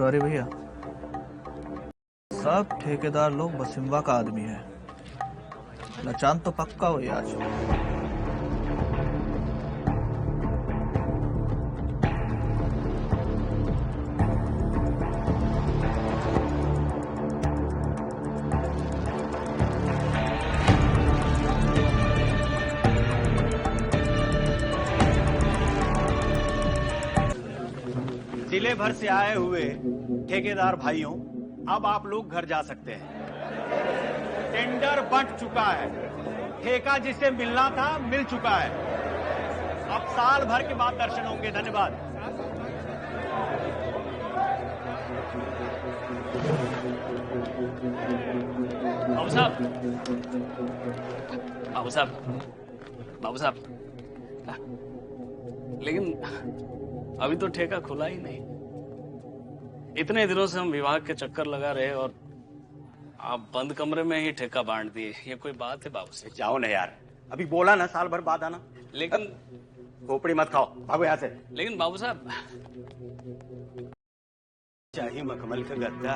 पटवारी भैया, सब ठेकेदार लोग बसिम्बा का आदमी है। नचान तो पक्का हुई आज। जिले भर से आए हुए ठेकेदार भाइयों, अब आप लोग घर जा सकते हैं। टेंडर बंट चुका है, ठेका जिसे मिलना था मिल चुका है। अब साल भर के बाद दर्शन होंगे। धन्यवाद। बाबू साहब, बाबू साहब, बाबू साहब, लेकिन अभी तो ठेका खुला ही नहीं। इतने दिनों से हम विभाग के चक्कर लगा रहे और आप बंद कमरे में ही ठेका बांट दिए। ये कोई बात है बाबू साहब? जाओ ना यार, अभी बोला ना साल भर बाद आना। लेकिन खोपड़ी मत खाओ, भागो यहाँ से। लेकिन बाबू साहब, चाहिए मखमल का गद्दा।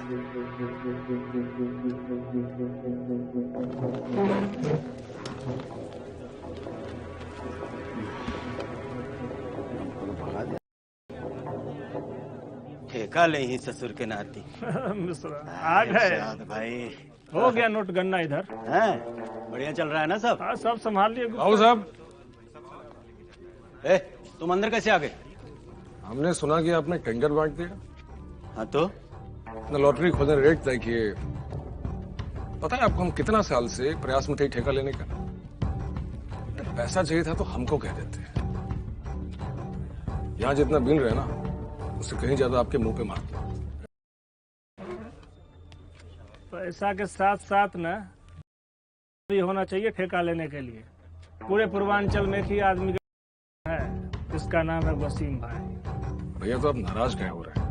ठेका ले ही ससुर के नाती। आ गए भाई, हो गया नोट गन्ना इधर। हैं? बढ़िया चल रहा है ना सब? हाँ, सब संभाल लिए। बाबू साहब, तुम अंदर कैसे आ गए? हमने सुना कि आपने टेंडर बांट दिया। हाँ तो न लॉटरी खोलने रेट तय किए। पता है आपको हम कितना साल से प्रयास में थे ठेका लेने का। पैसा चाहिए था तो हमको कह देते। यहाँ जितना बिल रहे ना, उससे कहीं ज्यादा आपके मुंह पे मारते। पैसा के साथ साथ ना भी होना चाहिए ठेका लेने के लिए। पूरे पूर्वांचल में एक ही आदमी है, इसका नाम है वसीम भाई। भैया तो आप नाराज कहे हो रहे हैं।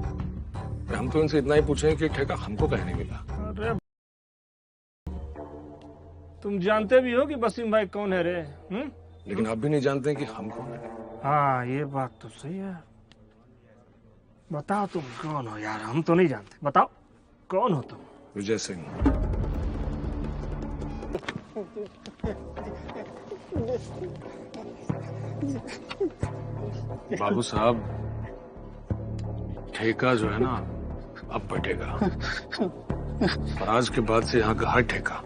हम तो इनसे इतना ही पूछे कि ठेका हमको कहीं नहीं मिला। अरे तुम जानते भी हो कि वसीम भाई कौन है रे? लेकिन आप भी नहीं जानते कि हम कौन है। हाँ, ये बात तो सही है। बताओ तुम कौन हो यार, हम तो नहीं जानते। बताओ कौन हो तुम? विजय सिंह। बाबू साहब, ठेका जो है ना अब बटेगा। और आज के बाद से यहाँ का हर ठेका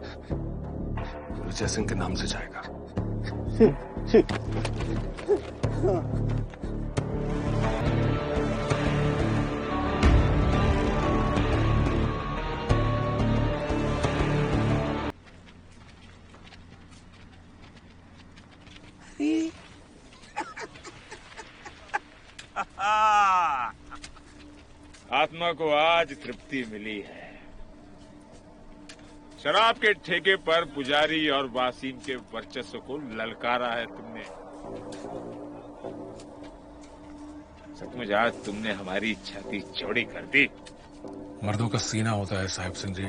विजय सिंह के नाम से जाएगा। आत्मा को आज तृप्ति मिली है। शराब के ठेके पर पुजारी और वासीम के वर्चस्व को ललकारा है तुमने। सचमुच आज तुमने हमारी छाती चौड़ी कर दी। मर्दों का सीना होता है साहिब सिंह जी,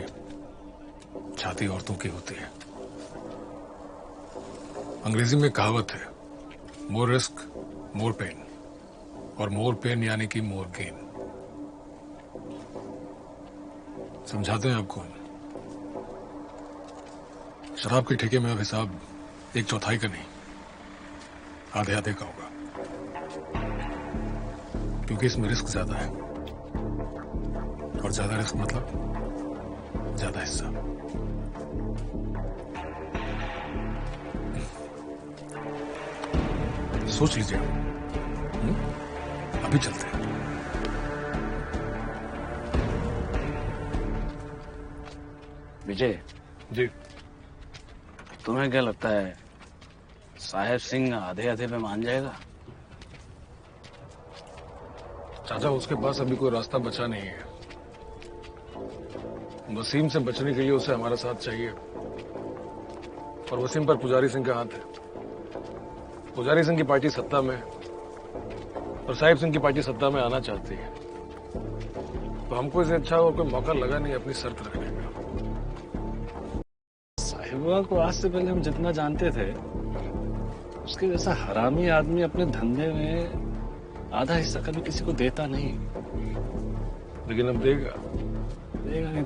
छाती औरतों की होती है। अंग्रेजी में कहावत है, मोर रिस्क मोर पेन, और मोर पेन यानी कि मोर गेन। समझाते हैं आपको। शराब के ठेके में अब हिसाब 1/4 का नहीं, आधे आधे का होगा, क्योंकि इसमें रिस्क ज्यादा है। और ज्यादा रिस्क मतलब ज्यादा हिस्सा। सोच लीजिए। अभी चलते हैं। विजय जी, तुम्हें क्या लगता है साहेब सिंह आधे आधे पे मान जाएगा? चाचा, उसके पास अभी कोई रास्ता बचा नहीं है। वसीम से बचने के लिए उसे हमारा साथ चाहिए, और वसीम पर पुजारी सिंह का हाथ है। पुजारी सिंह की पार्टी सत्ता में और साहिब सिंह की पार्टी सत्ता में आना चाहती है, तो हमको इसे अच्छा और कोई मौका लगा नहीं अपनी शर्त रखने का। साहिबा को आज से पहले हम जितना जानते थे, उसके जैसा हरामी आदमी अपने धंधे में आधा हिस्सा कभी किसी को देता नहीं। लेकिन अब देगा। देगा नहीं।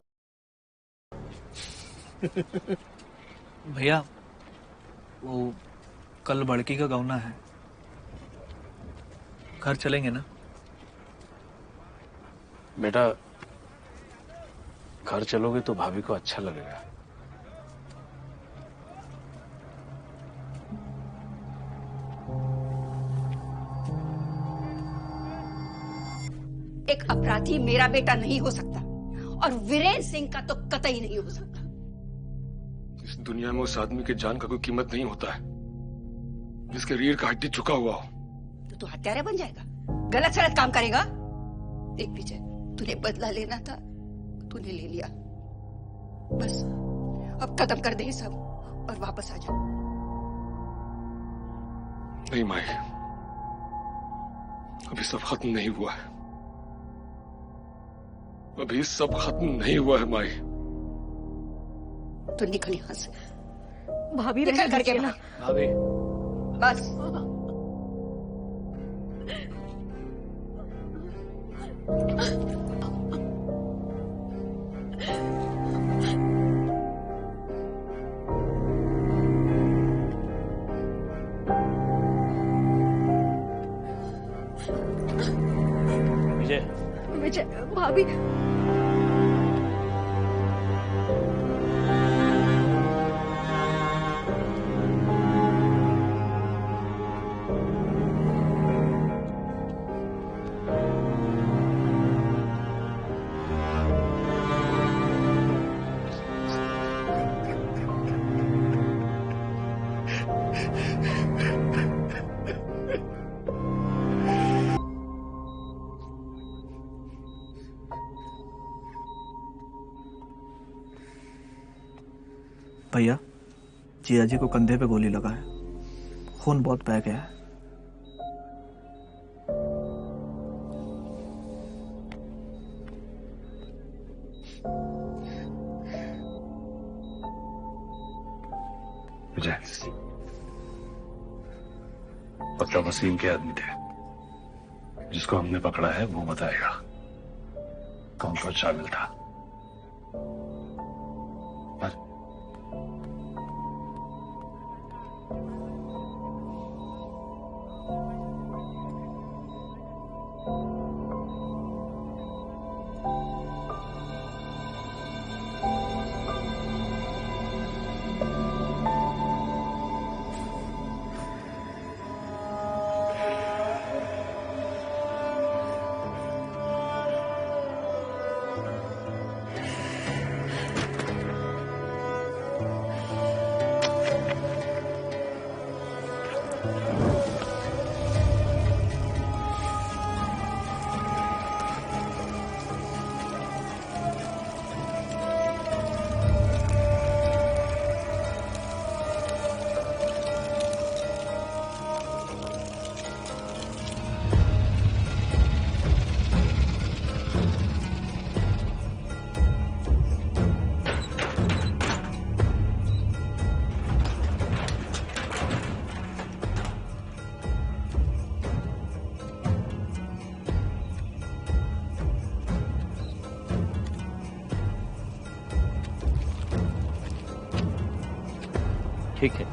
भैया वो कल बड़की का गौना है, घर चलेंगे ना? बेटा घर चलोगे तो भाभी को अच्छा लगेगा। एक अपराधी मेरा बेटा नहीं हो सकता और वीरेंद्र सिंह का तो कतई नहीं हो सकता। इस दुनिया में उस आदमी की जान का कोई कीमत नहीं होता है जिसके रीढ़ का हड्डी झुका हुआ हो। तो तू हत्यारा बन जाएगा, गलत सलत काम करेगा। देख विजय, तूने बदला लेना था, तूने ले लिया। बस अब खत्म कर दे ये सब और वापस आ जा। नहीं माई, अभी सब खत्म नहीं हुआ है। अभी सब खत्म नहीं हुआ है माई। तो निकल यहाँ से, भाभी निकल करके ना। भाभी बस। विजय, विजय, भाभी। भैया जिया जी को कंधे पे गोली लगा है, खून बहुत बह गया है। विजय, पक्का वसीम के आदमी थे। जिसको हमने पकड़ा है वो बताएगा कौन कौन शामिल था। ठीक है।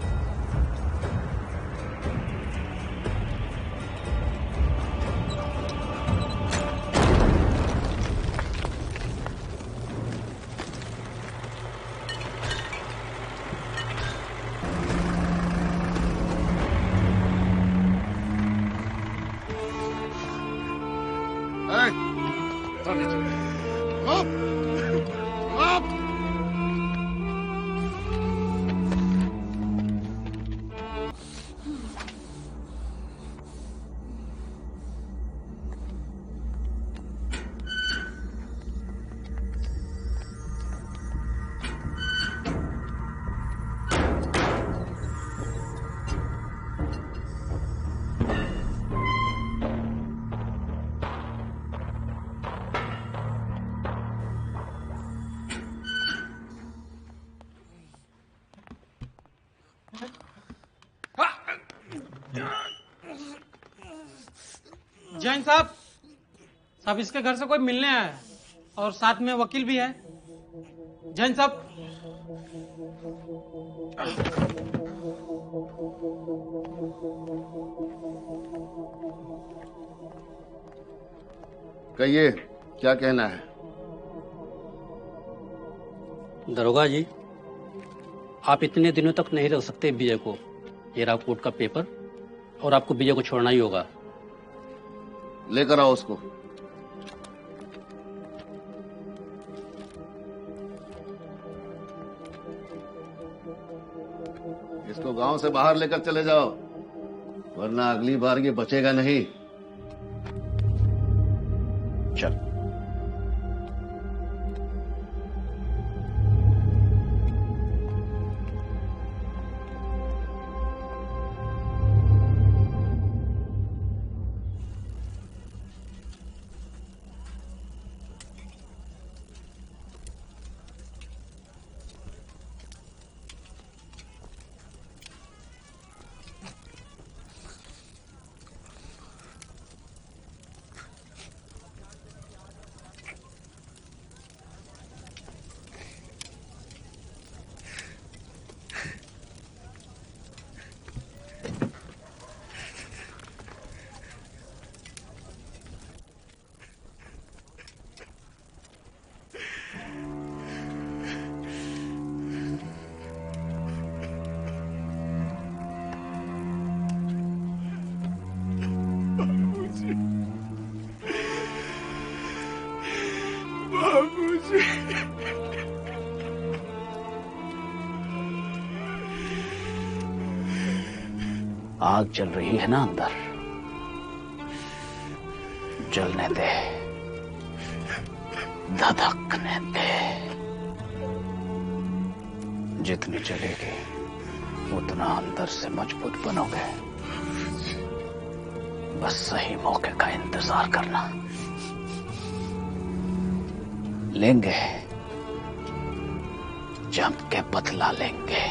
जैन साहब, इसके घर से कोई मिलने आया है। और साथ में वकील भी है। जैन साहब, कहिए, क्या कहना है? दरोगा जी, आप इतने दिनों तक नहीं रख सकते विजय को। ये रहा कोर्ट का पेपर और आपको विजय को छोड़ना ही होगा। लेकर आओ उसको। इसको गांव से बाहर लेकर चले जाओ, वरना अगली बार ये बचेगा नहीं। चल। आग जल रही है ना अंदर, जलने दे, धधकने दे। जितनी जलेगी उतना अंदर से मजबूत बनोगे। बस सही मौके का इंतजार करना। लेंगे, जम के बदला लेंगे,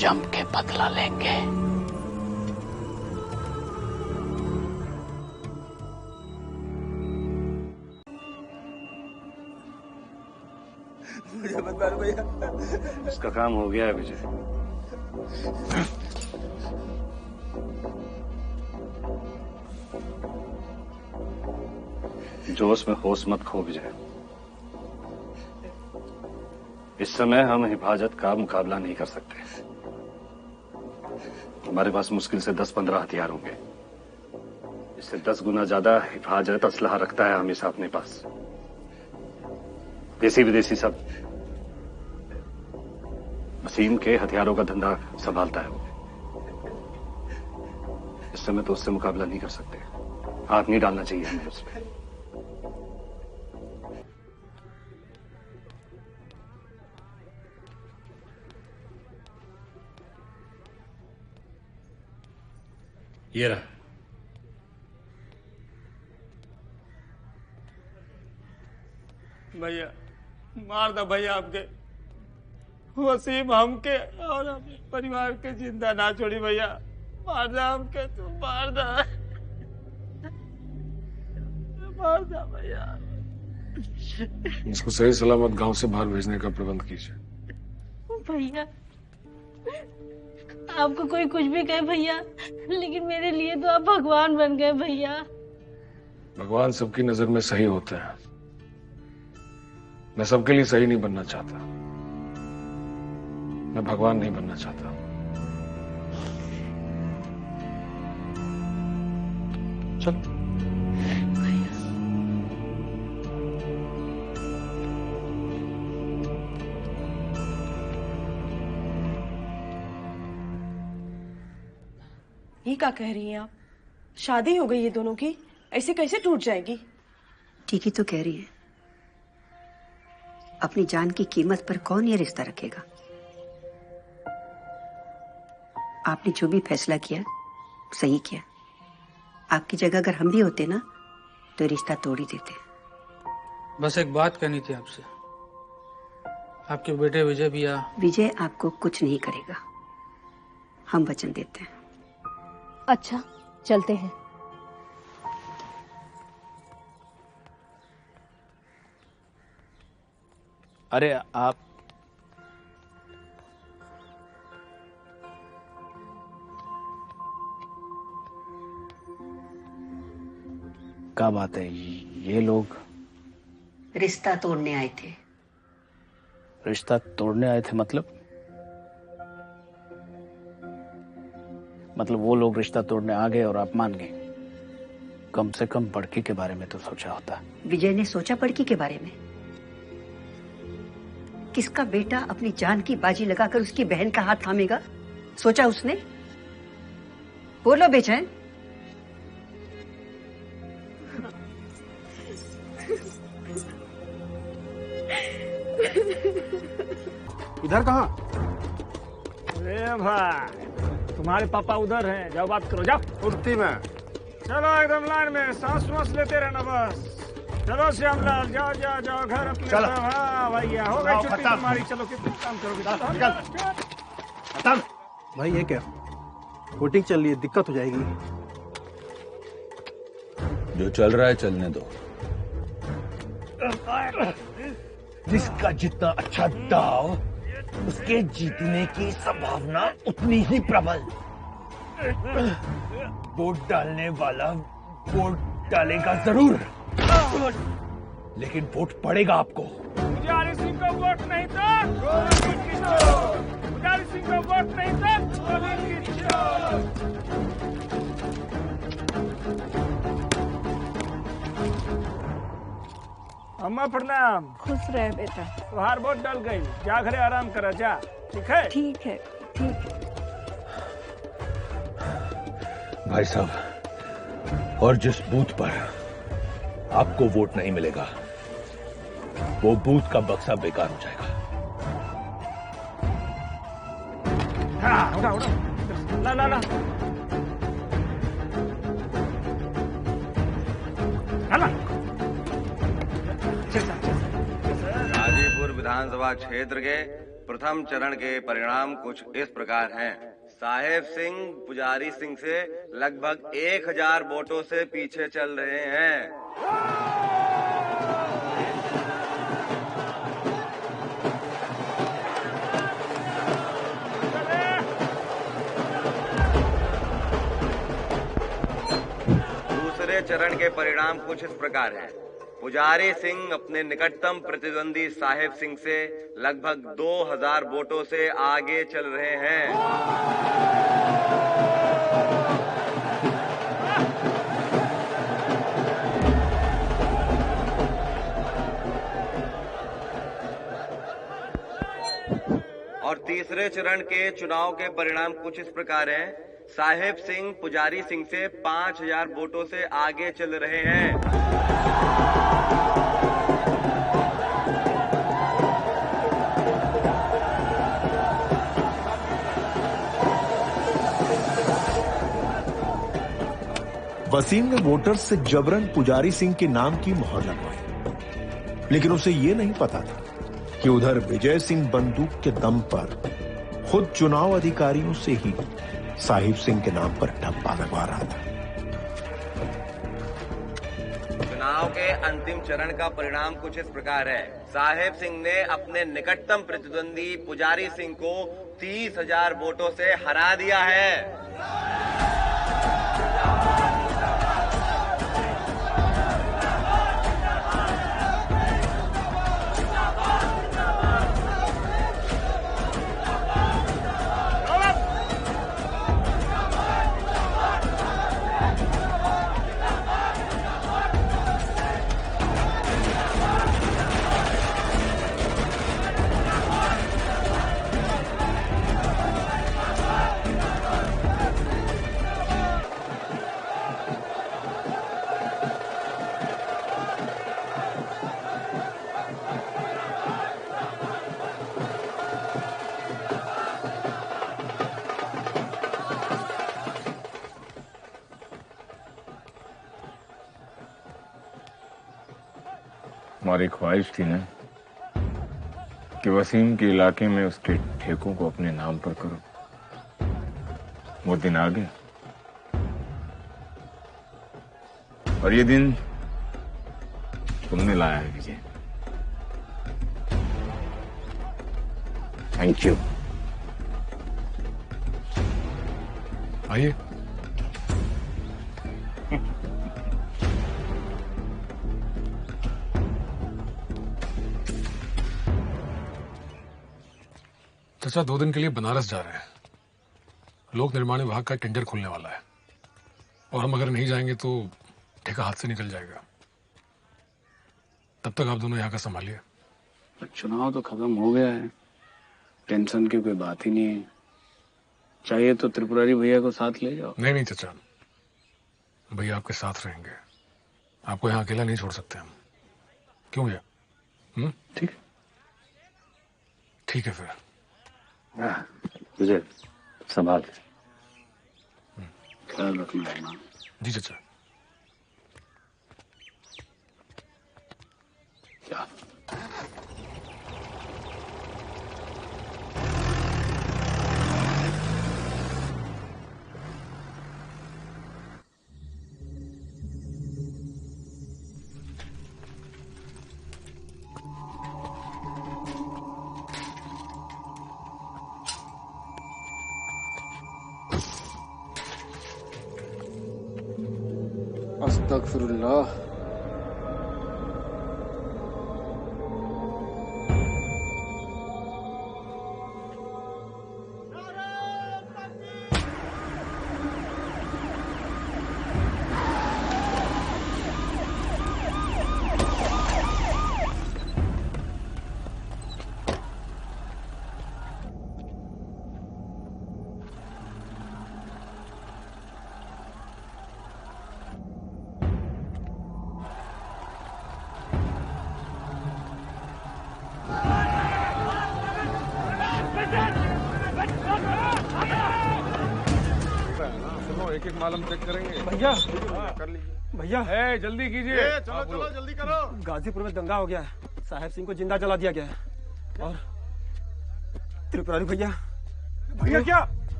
जम के बदला लेंगे। मुझे मत मारो भैया। इसका काम हो गया है विजय। जोश में होश मत खो विजय। इस समय हम हिफाजत का मुकाबला नहीं कर सकते। हमारे पास मुश्किल से 10-15 हथियार होंगे। इससे 10 गुना ज्यादा हिफाजत असलहा रखता है हमेशा अपने पास। देसी विदेशी सब वसीम के हथियारों का धंधा संभालता है वो। इस समय तो उससे मुकाबला नहीं कर सकते। हाथ नहीं डालना चाहिए हमें उसमें। ये रहा। भैया मार दो भैया, आपके वसीम हमके और अपने परिवार के जिंदा ना छोड़ी भैया। मार दो हमके, तू मार दो, मार दो भैया। इसको सही सलामत गांव से बाहर भेजने का प्रबंध कीजिए। भैया आपको कोई कुछ भी कहे भैया, लेकिन मेरे लिए तो आप भगवान बन गए भैया। भगवान सबकी नजर में सही होते हैं। मैं सबके लिए सही नहीं बनना चाहता। मैं भगवान नहीं बनना चाहता। चल। ये क्या कह रही हैं आप? शादी हो गई है दोनों की, ऐसे कैसे टूट जाएगी? ठीक ही तो कह रही है। अपनी जान की कीमत पर कौन ये रिश्ता रखेगा? आपने जो भी फैसला किया सही किया। आपकी जगह अगर हम भी होते ना तो रिश्ता तोड़ ही देते। बस एक बात कहनी थी आपसे। आपके बेटे विजय भैया। विजय आपको कुछ नहीं करेगा, हम वचन देते हैं। अच्छा चलते हैं। अरे आप क्या बात है, ये लोग रिश्ता तोड़ने आए थे। रिश्ता तोड़ने आए थे? मतलब वो लोग रिश्ता तोड़ने आ गए और आप मान गए? कम से कम बड़की के बारे में तो सोचा होता। विजय ने सोचा बड़की के बारे में? किसका बेटा अपनी जान की बाजी लगाकर उसकी बहन का हाथ थामेगा, सोचा उसने? बोलो बेचैन। इधर कहाँ? अरे भाई, तुम्हारे पापा उधर हैं, जाओ बात करो, जाओ। कुर्ती में चलो एकदम लाइन में, सांस वास लेते रहना बस। चलो श्यामलाल, जाओ जाओ जाओ घर अपने। चलो। हाँ भैया, हो गई छुट्टी तुम्हारी, चलो कितने काम करोगे? खत्म। भाई ये क्या, वोटिंग चल रही है, दिक्कत हो जाएगी। जो चल रहा है चलने दो। जिसका जितना अच्छा दाव, उसके जीतने की संभावना उतनी ही प्रबल। वोट डालने वाला वोट डालेगा जरूर, लेकिन वोट पड़ेगा आपको। पुजारी सिंह को वोट नहीं था, गोली की चोट। पुजारी सिंह को वोट नहीं था, गोली की चोट। अम्मा प्रणाम। खुश रहे बेटा। तुहार वोट डल गई, जा घरे आराम करा, जा। ठीक है? ठीक है, ठीक है। भाई साहब, और जिस बूथ पर आपको वोट नहीं मिलेगा, वो बूथ का बक्सा बेकार हो जाएगा। हाँ, उठा उठा, ला ला ला। गाजीपुर विधानसभा क्षेत्र के प्रथम चरण के परिणाम कुछ इस प्रकार हैं। साहेब सिंह पुजारी सिंह से लगभग 1000 वोटों से पीछे चल रहे हैं। दूसरे चरण के परिणाम कुछ इस प्रकार हैं। पुजारी सिंह अपने निकटतम प्रतिद्वंदी साहेब सिंह से लगभग 2000 वोटों से आगे चल रहे हैं। और तीसरे चरण के चुनाव के परिणाम कुछ इस प्रकार हैं। साहेब सिंह पुजारी सिंह से 5000 वोटों से आगे चल रहे हैं। वसीम ने वोटर्स से जबरन पुजारी सिंह के नाम की मोहर लगवाई, लेकिन उसे ये नहीं पता था कि उधर विजय सिंह बंदूक के दम पर खुद चुनाव अधिकारियों से ही साहिब सिंह के नाम पर ठप्पा लगवा रहा था। चुनाव के अंतिम चरण का परिणाम कुछ इस प्रकार है। साहेब सिंह ने अपने निकटतम प्रतिद्वंदी पुजारी सिंह को 30,000 वोटों से हरा दिया है। हमारी ख्वाहिश थी ना कि वसीम के इलाके में उसके ठेकों को अपने नाम पर करो। वो दिन आ गया और ये दिन तुमने लाया है विजय। Thank you. आइए। चाचा 2 दिन के लिए बनारस जा रहे हैं। लोक निर्माण विभाग का टेंडर खुलने वाला है और हम अगर नहीं जाएंगे तो ठेका हाथ से निकल जाएगा। तब तक आप दोनों यहाँ का संभालिए। चुनाव तो खत्म हो गया है, टेंशन की कोई बात ही नहीं है। चाहिए तो त्रिपुरारी भैया को साथ ले जाओ। नहीं चाचा, भैया आपके साथ रहेंगे। आपको यहाँ अकेला नहीं छोड़ सकते हम। क्यों भैया? ठीक ठीक है फिर। विजय संभाल ख्याल रखना है ना। जी चाचा। क्या अस्तगफिरुल्लाह। एक एक माल हम चेक करेंगे। भैया कर लीजिए भैया, जल्दी कीजिए। चलो चलो जल्दी करो। गाजीपुर में दंगा हो गया है, साहेब सिंह को जिंदा जला दिया गया है और त्रिपुरारी भैया क्या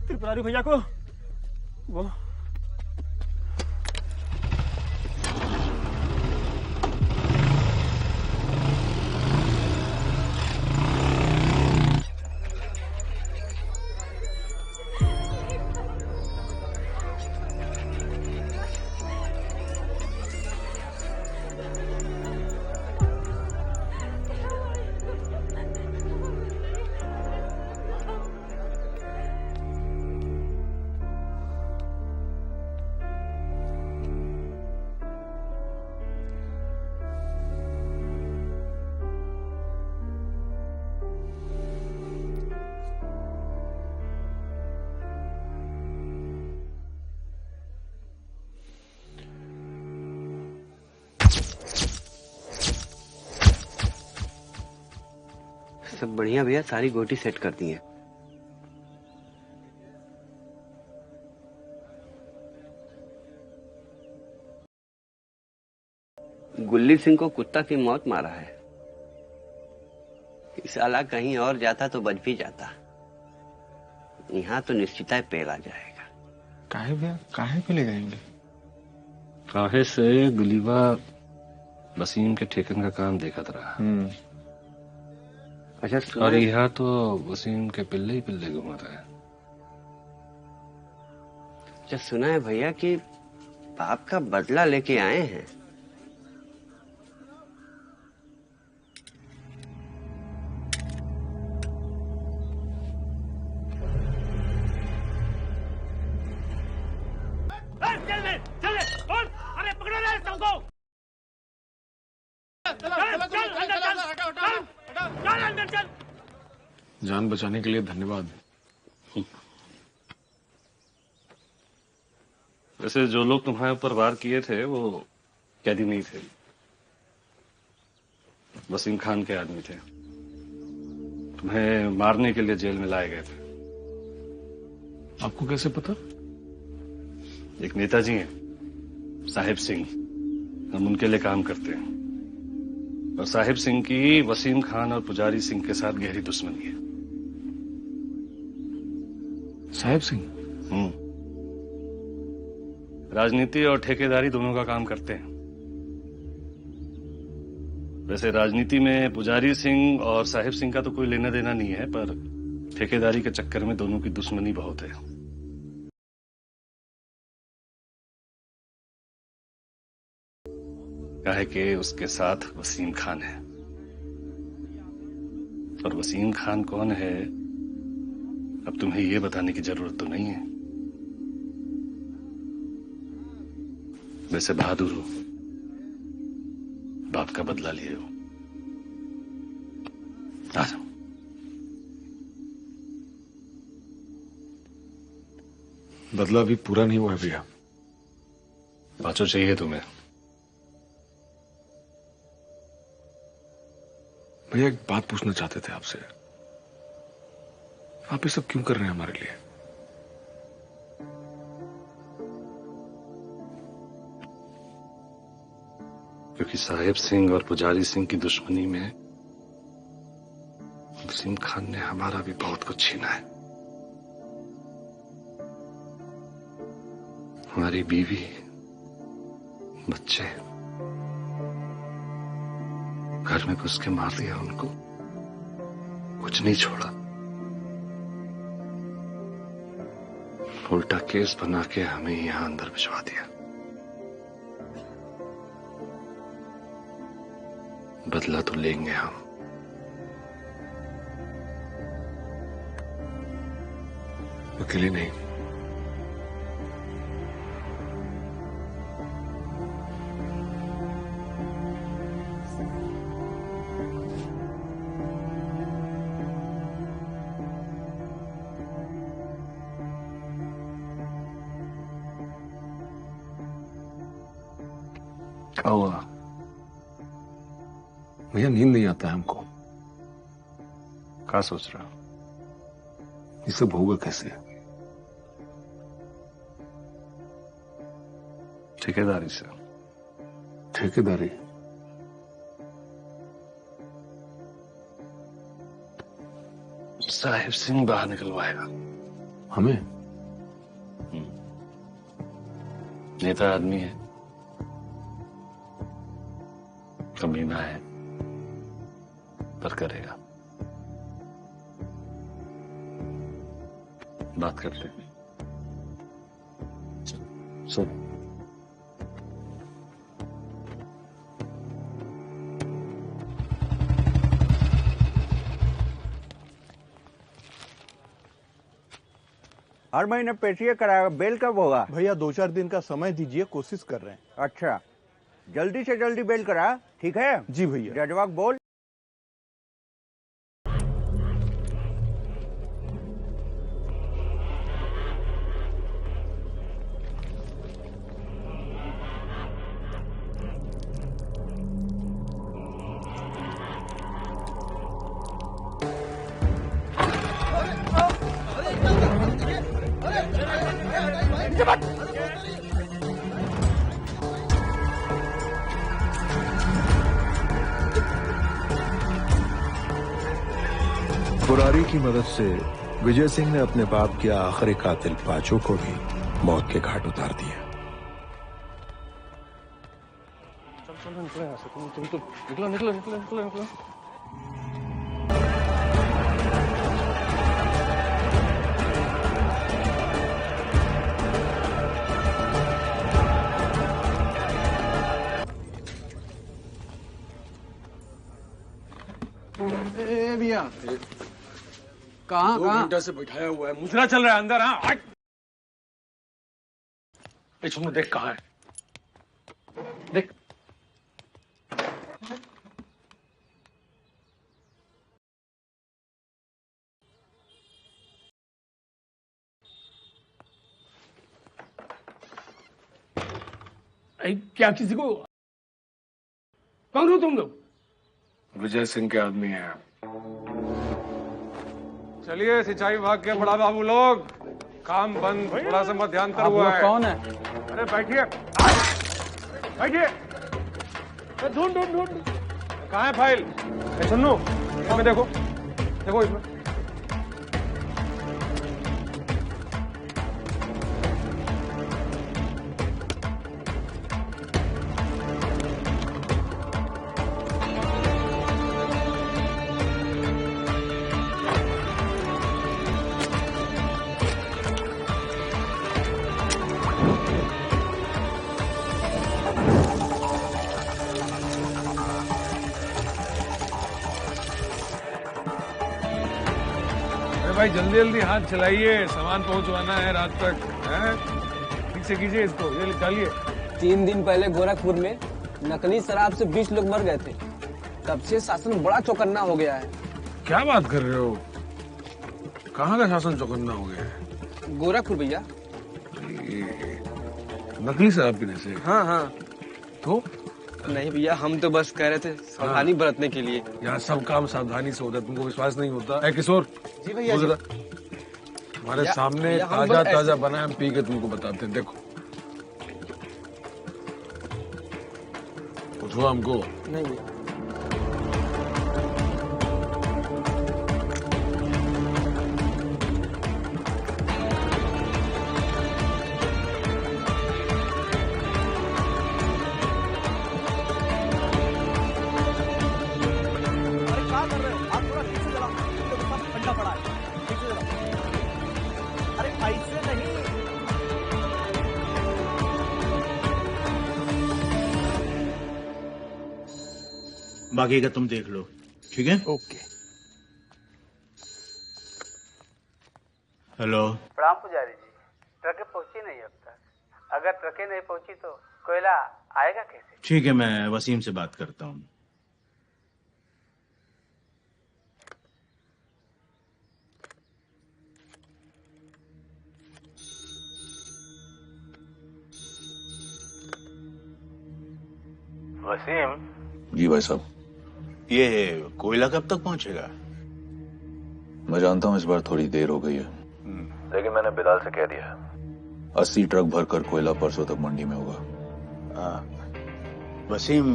त्रिपुरारी भैया को वो सब बढ़िया भैया, सारी गोटी सेट कर दी है। गुल्ली सिंह को कुत्ता की मौत मारा है। साला कहीं और जाता तो बच भी जाता, यहाँ तो निश्चित ही पेल आ जाएगा। काहे भैया, काहे पे ले जाएंगे? काहे से गुलीवा वसीम के ठेकन का काम देखत रहा। अच्छा, और यहाँ तो वसीम के पिल्ले ही पिल्ले घुमा रहा है। अच्छा, सुना है भैया कि बाप का बदला लेके आए हैं। अरे पकड़ो रे सबको। जान बचाने के लिए धन्यवाद। वैसे जो लोग तुम्हारे ऊपर वार किए थे वो कैदी नहीं थे, वसीम खान के आदमी थे। तुम्हें मारने के लिए जेल में लाए गए थे। आपको कैसे पता? एक नेताजी हैं, साहिब सिंह, हम उनके लिए काम करते हैं। और साहिब सिंह की वसीम खान और पुजारी सिंह के साथ गहरी दुश्मनी है। साहिब सिंह? राजनीति और ठेकेदारी दोनों का काम करते हैं। वैसे राजनीति में पुजारी सिंह और साहिब सिंह का तो कोई लेना देना नहीं है, पर ठेकेदारी के चक्कर में दोनों की दुश्मनी बहुत है। काहे कि उसके साथ वसीम खान है, और वसीम खान कौन है अब तुम्हें यह बताने की जरूरत तो नहीं है। वैसे बहादुर हो, बाप का बदला लिए हो। आ जाओ। बदला अभी पूरा नहीं हुआ है भैया। बाचो चाहिए तुम्हें? भैया एक बात पूछना चाहते थे आपसे। आप ये सब क्यों कर रहे हैं हमारे लिए? क्योंकि साहिब सिंह और पुजारी सिंह की दुश्मनी में वसीम खान ने हमारा भी बहुत कुछ छीना है। हमारी बीवी, बच्चे, घर में घुस के मार दिया उनको, कुछ नहीं छोड़ा। उल्टा केस बना के हमें यहां अंदर भिजवा दिया। बदला तो लेंगे हम। अकेले नहीं, क्या हुआ? भैया नींद नहीं आता है हमको। क्या सोच रहा? ये सब होगा कैसे? ठेकेदारी से। ठेकेदारी? साहिब सिंह बाहर निकलवाएगा हमें। नेता आदमी है, कमीना है, पर करेगा। बात करते हैं। सुन, हर महीने पेटीए कराएगा। बेल कब होगा? भैया 2-4 दिन का समय दीजिए, कोशिश कर रहे हैं। अच्छा, जल्दी से जल्दी बेल करा, ठीक है? जी भैया। जजवाक बोल। बुरारी की मदद से विजय सिंह ने अपने बाप के आखिरी कातिल पाचो को भी मौत के घाट उतार दिया। चलो निकलो यहाँ से, तुम निकलो निकलो निकलो निकलो निकलो। भैया कहाँ 2 घंटे से बैठाया हुआ है, मुजरा चल रहा है अंदर। हाँ सुनो, देख कहाँ है, देख। क्या किसी को? कौन हो तुम लोग? विजय सिंह के आदमी हैं। चलिए सिंचाई विभाग के बड़ा बाबू लोग, काम बंद, थोड़ा सा मध्यांतर हुआ है। कौन है? अरे बैठिए बैठिए। ढूंढ ढूंढ ढूंढ। कहाँ है फाइल? सुनो, इसमें देखो, देखो इसमें। भाई जल्दी जल्दी हाथ चलाइए, सामान पहुंचवाना है रात तक। हैं? ठीक से कीजिए इसको, ये निकालिए। 3 दिन पहले गोरखपुर में नकली शराब से 20 लोग मर गए थे। तब से शासन बड़ा चौकन्ना हो गया है। क्या बात कर रहे हो? कहाँ का शासन चौकन्ना हो गया है? गोरखपुर भैया। नकली शराब पीने से? हाँ हाँ। तो नहीं भैया, हम तो बस कह रहे थे सावधानी बरतने के लिए। यहाँ सब काम सावधानी से होता है, तुमको विश्वास नहीं होता? है किशोर? जी भैया। हमारे सामने ताजा ताजा बना, हम पी के तुमको बताते हैं। देखो कुछ हुआ हमको? नहीं भैया। बाकी का तुम देख लो, ठीक है? ओके। हेलो। प्रणाम पुजारी जी। ट्रकें पहुंची नहीं अब तक। अगर ट्रकें नहीं पहुंची तो कोयला आएगा कैसे? ठीक है, मैं वसीम से बात करता हूँ। वसीम जी भाई साहब। ये कोयला कब तक पहुंचेगा? मैं जानता हूँ इस बार थोड़ी देर हो गई है, लेकिन मैंने बिलाल से कह दिया है 80 ट्रक भरकर कोयला परसों तक मंडी में होगा। वसीम,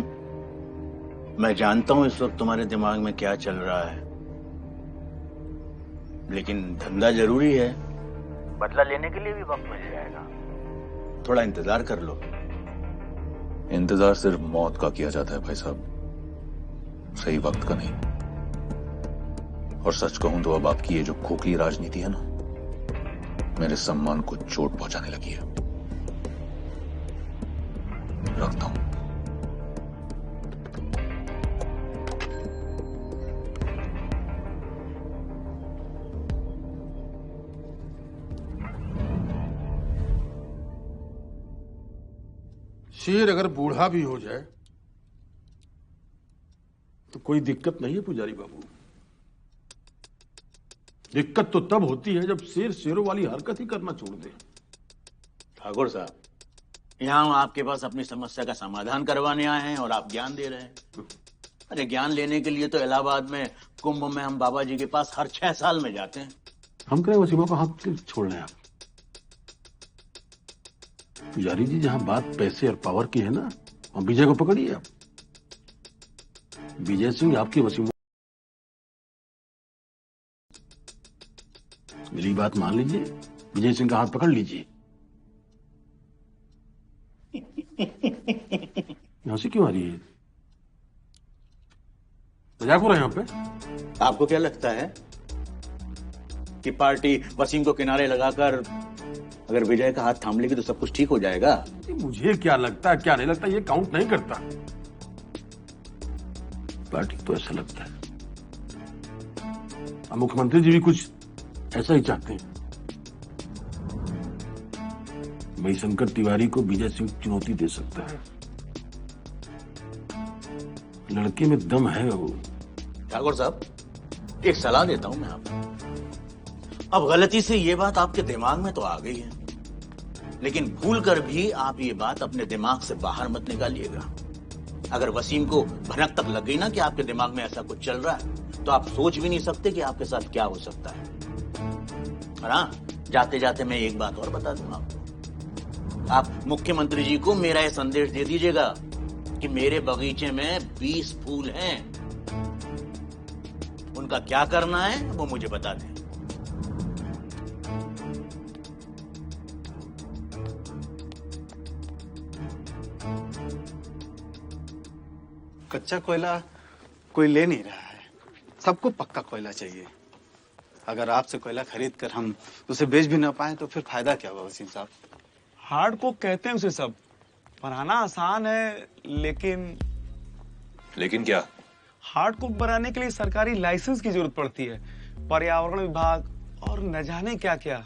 मैं जानता हूँ इस वक्त तुम्हारे दिमाग में क्या चल रहा है, लेकिन धंधा जरूरी है। बदला लेने के लिए भी वक्त मिल जाएगा, थोड़ा इंतजार कर लो। इंतजार सिर्फ मौत का किया जाता है भाई साहब, सही वक्त का नहीं। और सच कहूं तो अब आपकी ये जो खोखली राजनीति है ना, मेरे सम्मान को चोट पहुंचाने लगी है। रखता हूं। शेर अगर बूढ़ा भी हो जाए तो कोई दिक्कत नहीं है पुजारी बाबू। दिक्कत तो तब होती है जब शेर शेरों वाली हरकत ही करना छोड़ दे। ठाकुर साहब, यहाँ हम आपके पास अपनी समस्या का समाधान करवाने आए हैं और आप ज्ञान दे रहे हैं। अरे ज्ञान लेने के लिए तो इलाहाबाद में कुंभ में हम बाबा जी के पास हर 6 साल में जाते हैं। हम कहें वसीमा को हाथ छोड़ रहे हैं आप। पुजारी जी, जहां बात पैसे और पावर की है ना, वहां विजय को पकड़िए आप। विजय सिंह आपकी वसीम, मेरी बात मान लीजिए, विजय सिंह का हाथ पकड़ लीजिए। यहां से क्यों आ रही है? मजाक हो रहे हैं यहाँ पे? आपको क्या लगता है कि पार्टी वसीम को किनारे लगाकर अगर विजय का हाथ थाम लेगी तो सब कुछ ठीक हो जाएगा? मुझे क्या लगता है क्या नहीं लगता ये काउंट नहीं करता। पार्टी तो ऐसा लगता है। अब मुख्यमंत्री जी भी कुछ ऐसा ही चाहते हैं। भाई शंकर तिवारी को विजय सिंह चुनौती दे सकता है। लड़के में दम है वो। ठाकुर साहब, एक सलाह देता हूं मैं आपको। अब गलती से ये बात आपके दिमाग में तो आ गई है, लेकिन भूल कर भी आप ये बात अपने दिमाग से बाहर मत निकालिएगा। अगर वसीम को भनक तक लग गई ना कि आपके दिमाग में ऐसा कुछ चल रहा है, तो आप सोच भी नहीं सकते कि आपके साथ क्या हो सकता है। और हाँ, जाते जाते मैं एक बात और बता दूंगा आपको। आप मुख्यमंत्री जी को मेरा ये संदेश दे दीजिएगा कि मेरे बगीचे में 20 फूल हैं, उनका क्या करना है वो मुझे बता दें। कच्चा कोयला कोई ले नहीं रहा है, सबको पक्का कोयला चाहिए। अगर आपसे कोयला खरीद कर हम उसे बेच भी ना पाए तो फिर फायदा क्या हुआ वसीम साहब? हार्ड कोक कहते हैं उसे सब। बनाना आसान है, लेकिन क्या? हार्ड कोक बनाने के लिए सरकारी लाइसेंस की जरूरत पड़ती है। पर्यावरण विभाग और न जाने क्या क्या।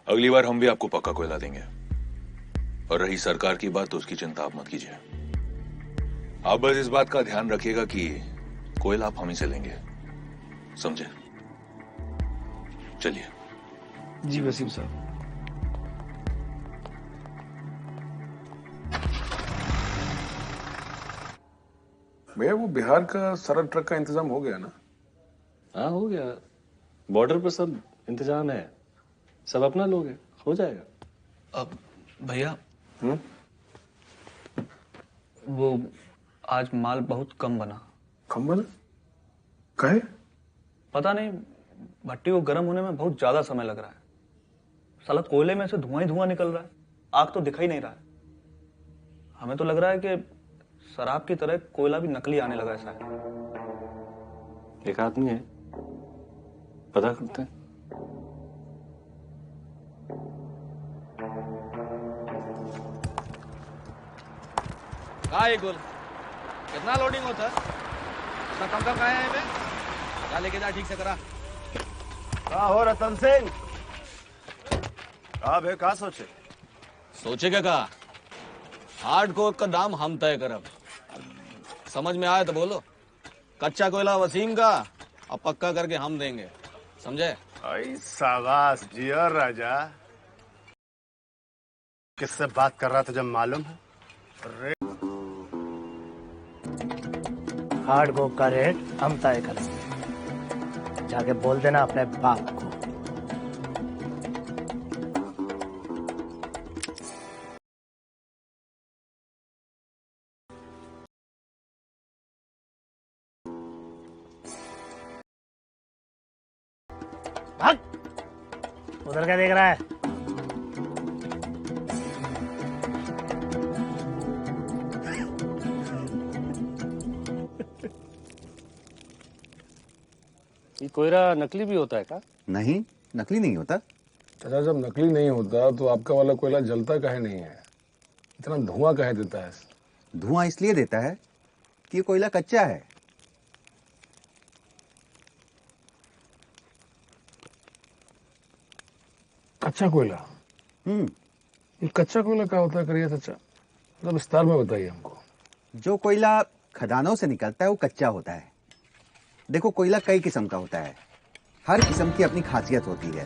अगली बार हम भी आपको पक्का कोयला देंगे। और रही सरकार की बात तो उसकी चिंता आप मत कीजिए। आप बस इस बात का ध्यान रखिएगा कि कोयला आप हम ही से लेंगे, समझे? चलिए। जी वसीम साहब। भैया वो बिहार का सारा ट्रक का इंतजाम हो गया ना? हाँ हो गया, बॉर्डर पर सब इंतजाम है, सब अपना लोग है, हो जाएगा। अब भैया वो आज माल बहुत कम बना। कम बना? काहे? पता नहीं, भट्टी को गर्म होने में बहुत ज्यादा समय लग रहा है। साला कोयले में से धुआं ही धुआं निकल रहा है, आग तो दिखाई नहीं रहा है। हमें तो लग रहा है कि शराब की तरह कोयला भी नकली आने लगा है शायद। एक आदमी है, पता करते हैं। कहा ये गोल कितना लोडिंग होता है? इतना कम कम है में? जा लेके जा, ठीक से करा। कहा हो रतन सिंह? कहा भे कहा सोचे? सोचे क्या कहा? हार्ड कोक का दाम हम तय करब। समझ में आया तो बोलो। कच्चा कोयला वसीम का और पक्का करके हम देंगे, समझे? शाबाश जियर राजा। किससे बात कर रहा था जब मालूम है? हार्ड कोक का रेट हम तय करेंगे, जाके बोल देना अपने बाप को। भाग! उधर क्या देख रहा है? ये कोयला नकली भी होता है क्या? नहीं, नकली नहीं होता। चाचा जब नकली नहीं होता तो आपका वाला कोयला जलता काहे नहीं है? इतना धुआं काहे देता है? धुआं इसलिए देता है कि ये कोयला कच्चा है। कच्चा कोयला? ये कच्चा कोयला क्या होता है करिए चाचा? मतलब विस्तार में बताइए हमको। जो कोयला खदानों से निकलता है वो कच्चा होता है। देखो कोयला कई किस्म का होता है, हर किस्म की अपनी खासियत होती है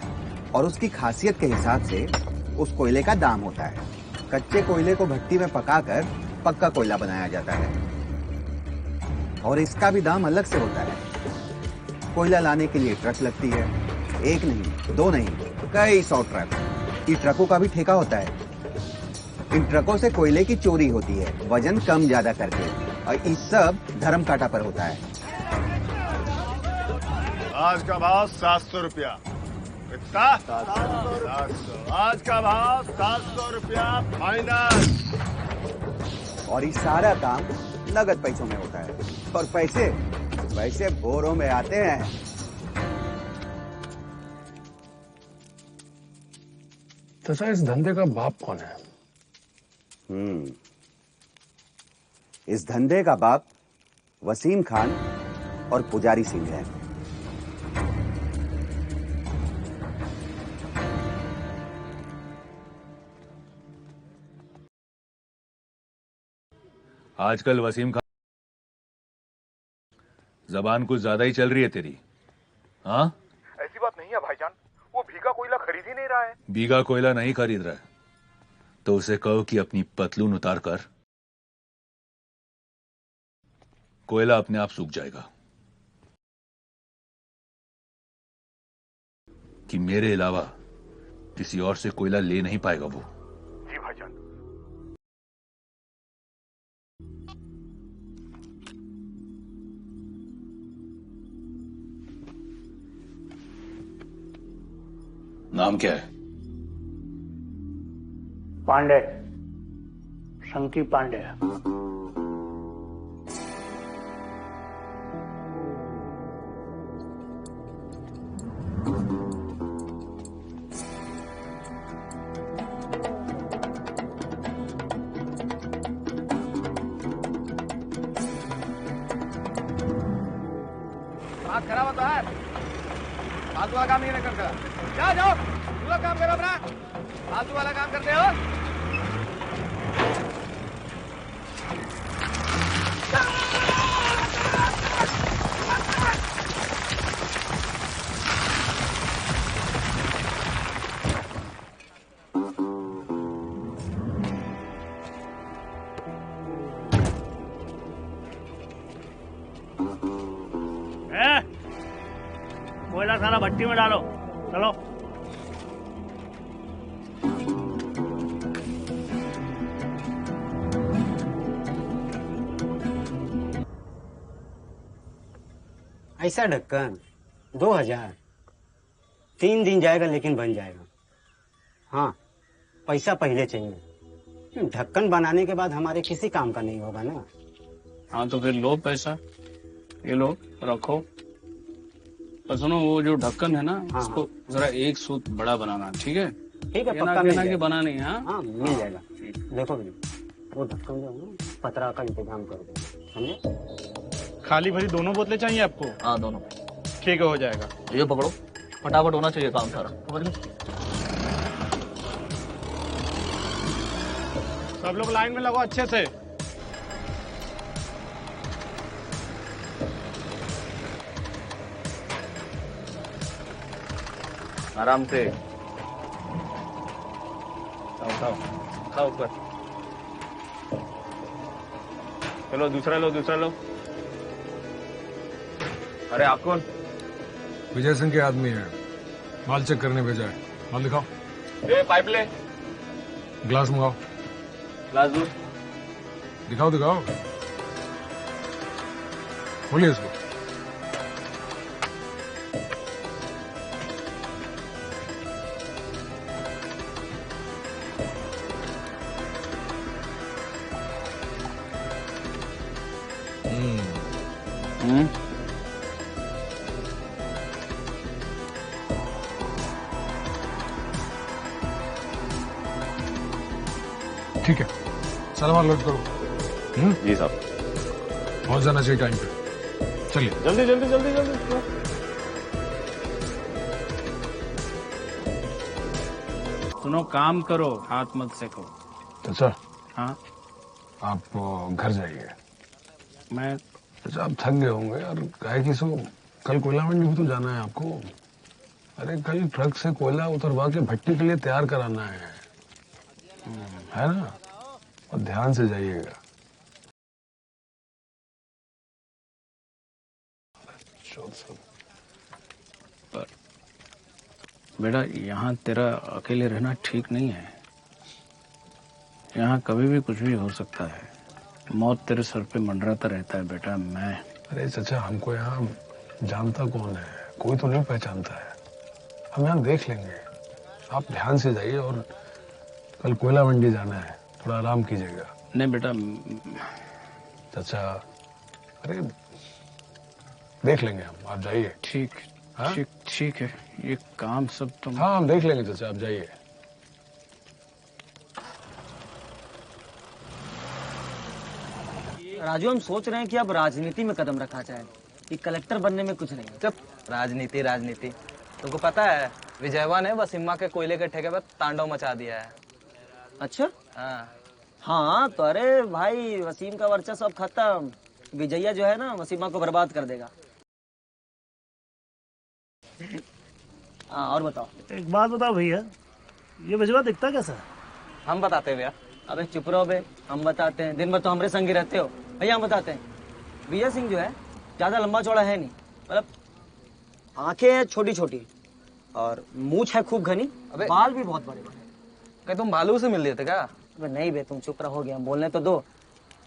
और उसकी खासियत के हिसाब से उस कोयले का दाम होता है। कच्चे कोयले को भट्टी में पकाकर पक्का कोयला बनाया जाता है और इसका भी दाम अलग से होता है। कोयला लाने के लिए ट्रक लगती है, एक नहीं, दो नहीं, कई 100 ट्रक। इन ट्रकों का भी ठेका होता है। इन ट्रकों से कोयले की चोरी होती है, वजन कम ज्यादा करके, और इस सब धर्म कांटा पर होता है। आज का भाव 700 रुपया। कितना? 700। आज का भाव 700 रुपया फाइनल। और ये सारा काम नगद पैसों में होता है और पैसे बोरों में आते हैं। चाचा इस धंधे का बाप कौन है? इस धंधे का बाप वसीम खान और पुजारी सिंह है। आजकल वसीम खान जबान कुछ ज्यादा ही चल रही है तेरी। हाँ, ऐसी बात नहीं है भाईजान, वो भीगा कोयला खरीद ही नहीं रहा है। भीगा कोयला नहीं खरीद रहा है तो उसे कहो कि अपनी पतलून उतार कर कोयला अपने आप सूख जाएगा, कि मेरे अलावा किसी और से कोयला ले नहीं पाएगा वो। जी भाईजान। नाम क्या है? पांडे, शंकी पांडे। बात खराब होता है, फालतू वाला काम नहीं करते। जाओ जाओ, तुम लोग काम करो अपना, फालतू वाला काम करते हो। कोयला सारा भट्टी में डालो, चलो। ऐसा ढक्कन 2000, 3 दिन जाएगा लेकिन बन जाएगा। हाँ, पैसा पहले चाहिए। ढक्कन बनाने के बाद हमारे किसी काम का नहीं होगा ना। हाँ तो फिर लो पैसा, ये लो रखो। पर सुनो, वो जो ढक्कन है ना, उसको जरा 1 सूत बड़ा बनाना, ठीक है? ठीक है, पक्का मिल जाएगा। बना नहीं। हाँ मिल जाएगा। देखो वो ढक्कन जो है ना, पतरा का इंतजाम कर दो, समझे? खाली भरी दोनों बोतलें चाहिए आपको? हाँ दोनों। ठीक है, हो जाएगा। ये पकड़ो, फटाफट होना चाहिए काम सारा, समझ लो। सब लोग लाइन में लगो अच्छे से। आराम से खाओ खाओ ऊपर। चलो दूसरा लो, दूसरा लो। अरे आप कौन? विजय सिंह के आदमी है, माल चेक करने भेजा है। माल दिखाओ। पाइप ले। ग्लास मंगाओ। ग्लास दो। दिखाओ दिखाओ, खोलिए इसको। ठीक है, सारा लोड करो। जी साहब। पहुंच जाना चाहिए टाइम पे। चलिए जल्दी जल्दी जल्दी जल्दी। सुनो, काम करो, हाथ मत सेको। अच्छा। हाँ आप घर जाइए। मैं अच्छा, आप थक गए होंगे और काहे की सो कल कोयला मंडी भी तो जाना है आपको। अरे कल ट्रक से कोयला उतरवा के भट्टी के लिए तैयार कराना है ना? और ध्यान से जाइएगा। पर बेटा, यहाँ तेरा अकेले रहना ठीक नहीं है। यहाँ कभी भी कुछ भी हो सकता है। मौत तेरे सर पे मंडराता रहता है बेटा। मैं अरे चाचा, हमको यहाँ जानता कौन है? कोई तो नहीं पहचानता है। हम यहाँ देख लेंगे। आप ध्यान से जाइए और कल कोयला मंडी जाना है, थोड़ा आराम कीजिएगा। नहीं बेटा। चाचा, अरे देख लेंगे हम, आप जाइए। ठीक ठीक ठीक है, ये काम सब तुम। हाँ हम देख लेंगे चाचा, आप जाइए। राजू, हम सोच रहे हैं कि अब राजनीति में कदम रखा जाए। कि कलेक्टर बनने में कुछ नहीं। जब राजनीति राजनीति, तुमको पता है विजयवा ने वसीमा के कोयले के ठेके पर तांडव मचा दिया है। अच्छा। हाँ हाँ तो अरे भाई, वसीम का वर्चस्व अब खत्म। विजया जो है ना, वसीमा को बर्बाद कर देगा। हाँ और बताओ। एक बात बताओ भैया, ये विजयवा दिखता कैसा है? हम बताते भैया। अबे चुप रहो बे, हम बताते हैं। दिन भर तो हमारे संग ही रहते हो। भैया हम बताते हैं। विजय सिंह जो है ज्यादा लंबा चौड़ा है नहीं, मतलब आंखें हैं छोटी छोटी और मूछ है खूब घनी, बाल भी बहुत बड़े बड़े। कहीं तुम भालू से मिल लेते क्या? अबे नहीं बे, तुम चुप रहो, गया बोलने तो दो।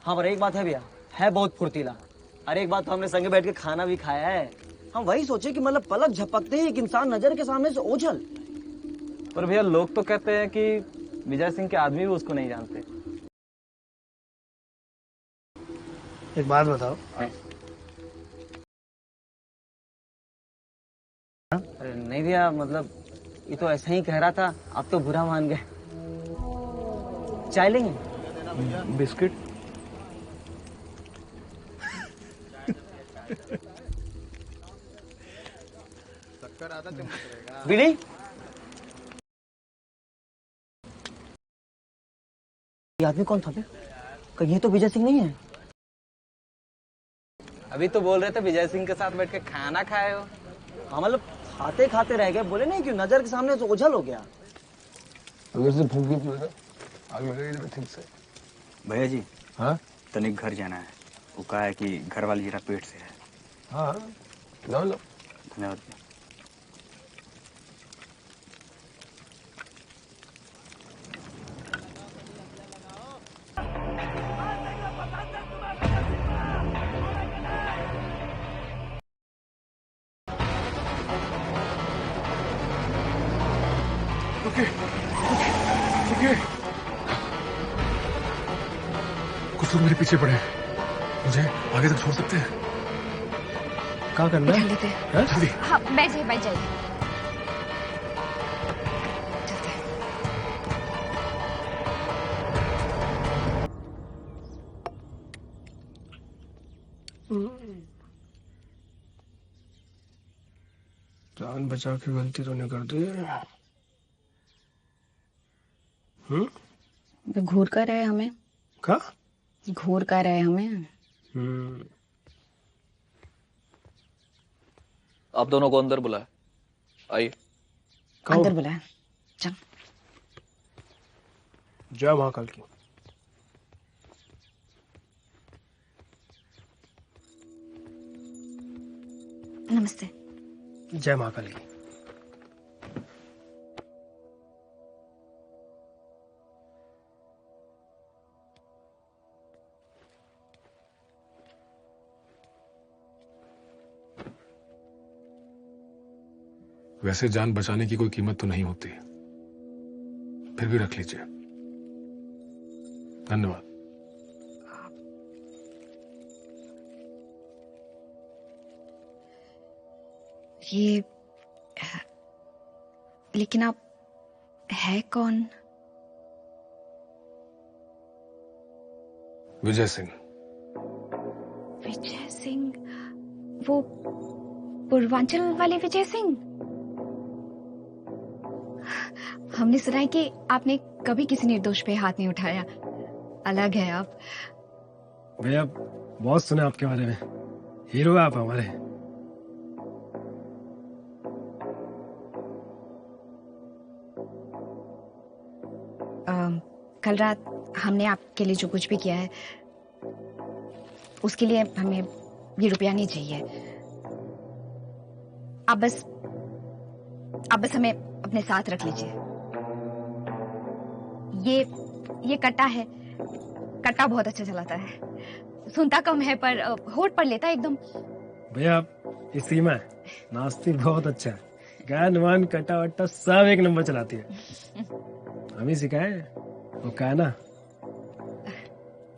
हाँ पर एक बात है भैया, है बहुत फुर्तीला। अरे एक बात तो हमने संगे बैठ के खाना भी खाया है। हम वही सोचे कि मतलब पलक झपकते ही एक इंसान नजर के सामने से ओझल। पर भैया लोग तो कहते हैं कि विजय सिंह के आदमी भी उसको नहीं जानते। एक बात बताओ। अरे नहीं भैया, मतलब ये तो ऐसा ही कह रहा था, आप तो बुरा मान गए। चाय लेंगे? बिस्किट? बीड़ी ये आदमी कौन था बे? कहीं ये तो विजय सिंह नहीं है? अभी तो बोल रहे थे विजय सिंह के साथ बैठ के खाना खाए हो। हाँ मतलब खाते खाते रह गए, बोले नहीं क्यों? नजर के सामने तो ओझल हो गया। अगर से फूक भी पड़ेगा आग लगेगी जरा ठीक से। भैया जी हाँ तनिक घर जाना है। वो कहा है कि घर वाली जरा पेट से है। हाँ जाओ लो। धन्यवाद। कुछ लोग मेरे पीछे पड़े हैं, मुझे आगे तक छोड़ सकते हैं? क्या करना है? जल्दी। हाँ बैठ जाइए बैठ जाइए। जान बचा के गलती तो नहीं कर दी। घूर कर रहे हमें। क्या? घूर कर रहे हमें। आप दोनों को अंदर बुलाए। आइए। अंदर बुलाए। चल। जय महाकाल की। नमस्ते। जय महाकाल की। वैसे जान बचाने की कोई कीमत तो नहीं होती, फिर भी रख लीजिए। धन्यवाद। ये लेकिन आप है कौन? विजय सिंह। विजय सिंह? वो पूर्वांचल वाले विजय सिंह? हमने सुना है कि आपने कभी किसी निर्दोष पे हाथ नहीं उठाया। अलग है आप। भैया बहुत सुने आपके बारे में, हीरो है आप हमारे। कल रात हमने आपके लिए जो कुछ भी किया है उसके लिए हमें ये रुपया नहीं चाहिए। आप बस हमें अपने साथ रख लीजिए। ये कट्टा है। कट्टा बहुत अच्छा चलाता है, सुनता कम है पर होठ पर लेता है एकदम। भैया इस सीमा है, नाचती बहुत अच्छा है, गान वान कट्टा वट्टा सब एक नंबर चलाती है। हम ही सिखाए, वो कहा ना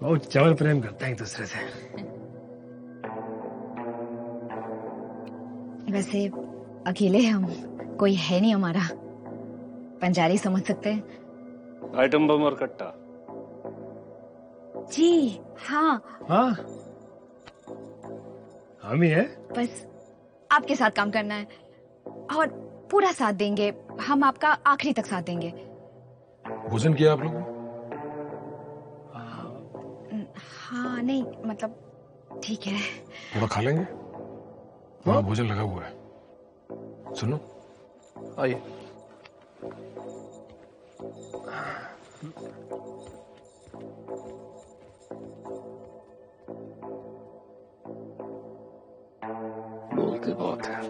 बहुत चवल प्रेम करते हैं एक दूसरे से। वैसे अकेले हम, कोई है नहीं हमारा। पंजारी समझ सकते हैं। आइटम बम और कट्टा। जी हाँ। हाँ हम ही है। बस आपके साथ काम करना है और पूरा साथ देंगे। हम आपका आखिरी तक साथ देंगे। भोजन किया आप लोगों? हाँ नहीं मतलब ठीक है। थोड़ा खा लेंगे, वहाँ भोजन लगा हुआ है। सुनो आइए। बोलते बहुत है।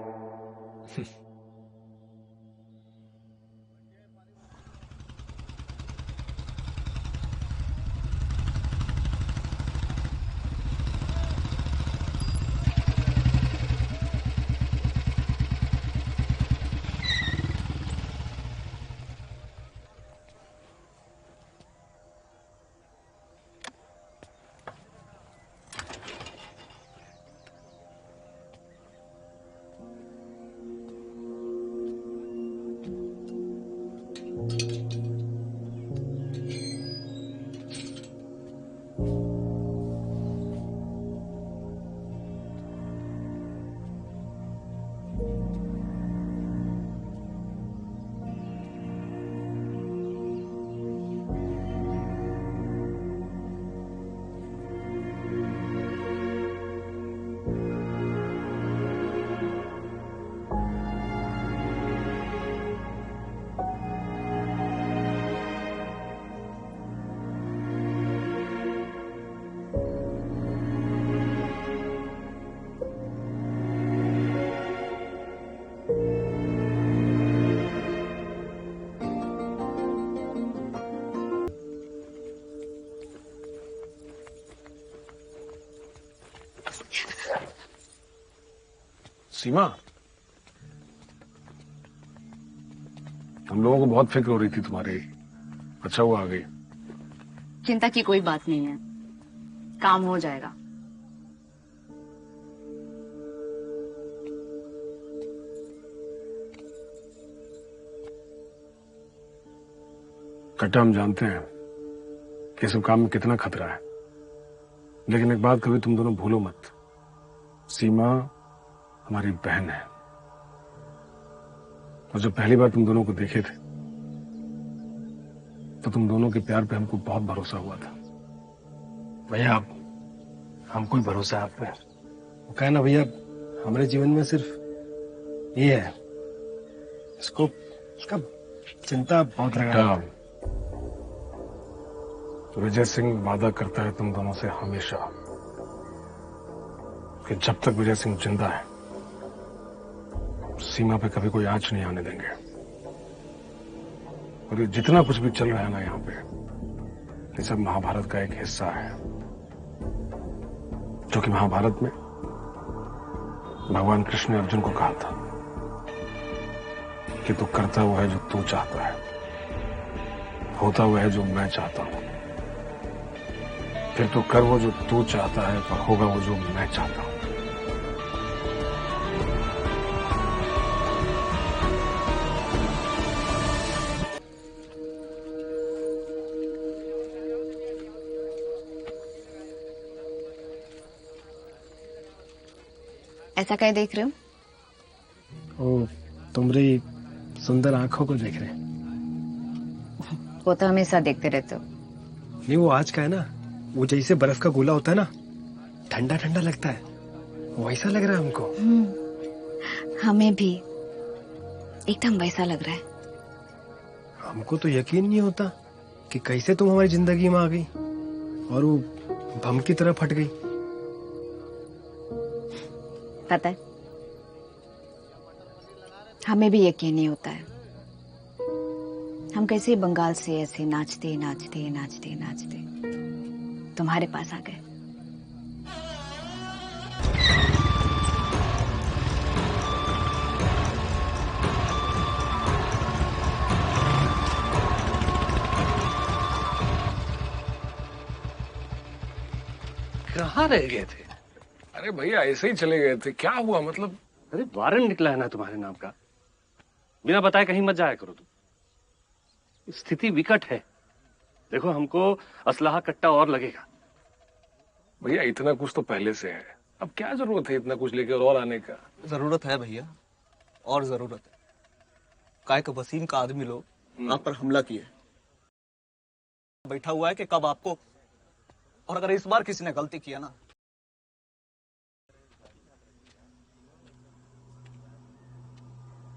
सीमा, हम लोगों को बहुत फिक्र हो रही थी तुम्हारी। अच्छा हुआ आ गई। चिंता की कोई बात नहीं है, काम हो जाएगा। कट्टा, हम जानते हैं कि सब काम में कितना खतरा है, लेकिन एक बात कभी तुम दोनों भूलो मत, सीमा हमारी बहन है। और जब पहली बार तुम दोनों को देखे थे तो तुम दोनों के प्यार पे हमको बहुत भरोसा हुआ था। भैया आप हमको ही भरोसा है आप पे। वो कहे ना भैया, हमारे जीवन में सिर्फ ये है, इसका चिंता बहुत लगा। विजय सिंह वादा करता है तुम दोनों से हमेशा कि जब तक विजय सिंह जिंदा है सीमा पे कभी कोई आंच नहीं आने देंगे। और ये जितना कुछ भी चल रहा है ना यहाँ पे, ये सब महाभारत का एक हिस्सा है, जो कि महाभारत में भगवान कृष्ण ने अर्जुन को कहा था कि तू करता हुआ है जो तू चाहता है, होता हुआ है जो मैं चाहता हूं, फिर तो कर वो जो तू चाहता है, पर होगा वो जो मैं चाहता हूं। ऐसा क्या देख रहे हो? ओ, तुम्हारी सुंदर आंखों को देख रहे हैं। वो तो हमेशा देखते रहते हो। नहीं, वो आज का है ना, वो जैसे बर्फ का गोला होता है ना, ठंडा ठंडा लगता है, वैसा लग रहा है हमको। हमें भी एकदम वैसा लग रहा है। हमको तो यकीन नहीं होता कि कैसे तुम हमारी जिंदगी में आ गई और वो बम की तरह फट गई। पता है, हमें भी यकीन नहीं होता है हम कैसे बंगाल से ऐसे नाचते नाचते नाचते नाचते तुम्हारे पास आ गए। कहाँ रह गए थे? अरे भैया ऐसे ही चले गए थे, क्या हुआ मतलब? अरे वारंट निकला है ना तुम्हारे नाम का, बिना बताए कहीं मत जाया करो तुम। स्थिति विकट है, देखो हमको असलाहा कट्टा और लगेगा। भैया इतना कुछ तो पहले से है, अब क्या जरूरत है इतना कुछ लेकर और आने का? जरूरत है भैया, और जरूरत है। काय का वसीम का आदमी लोग आप पर हमला किए, बैठा हुआ है कि कब आपको, और अगर इस बार किसी ने गलती किया ना,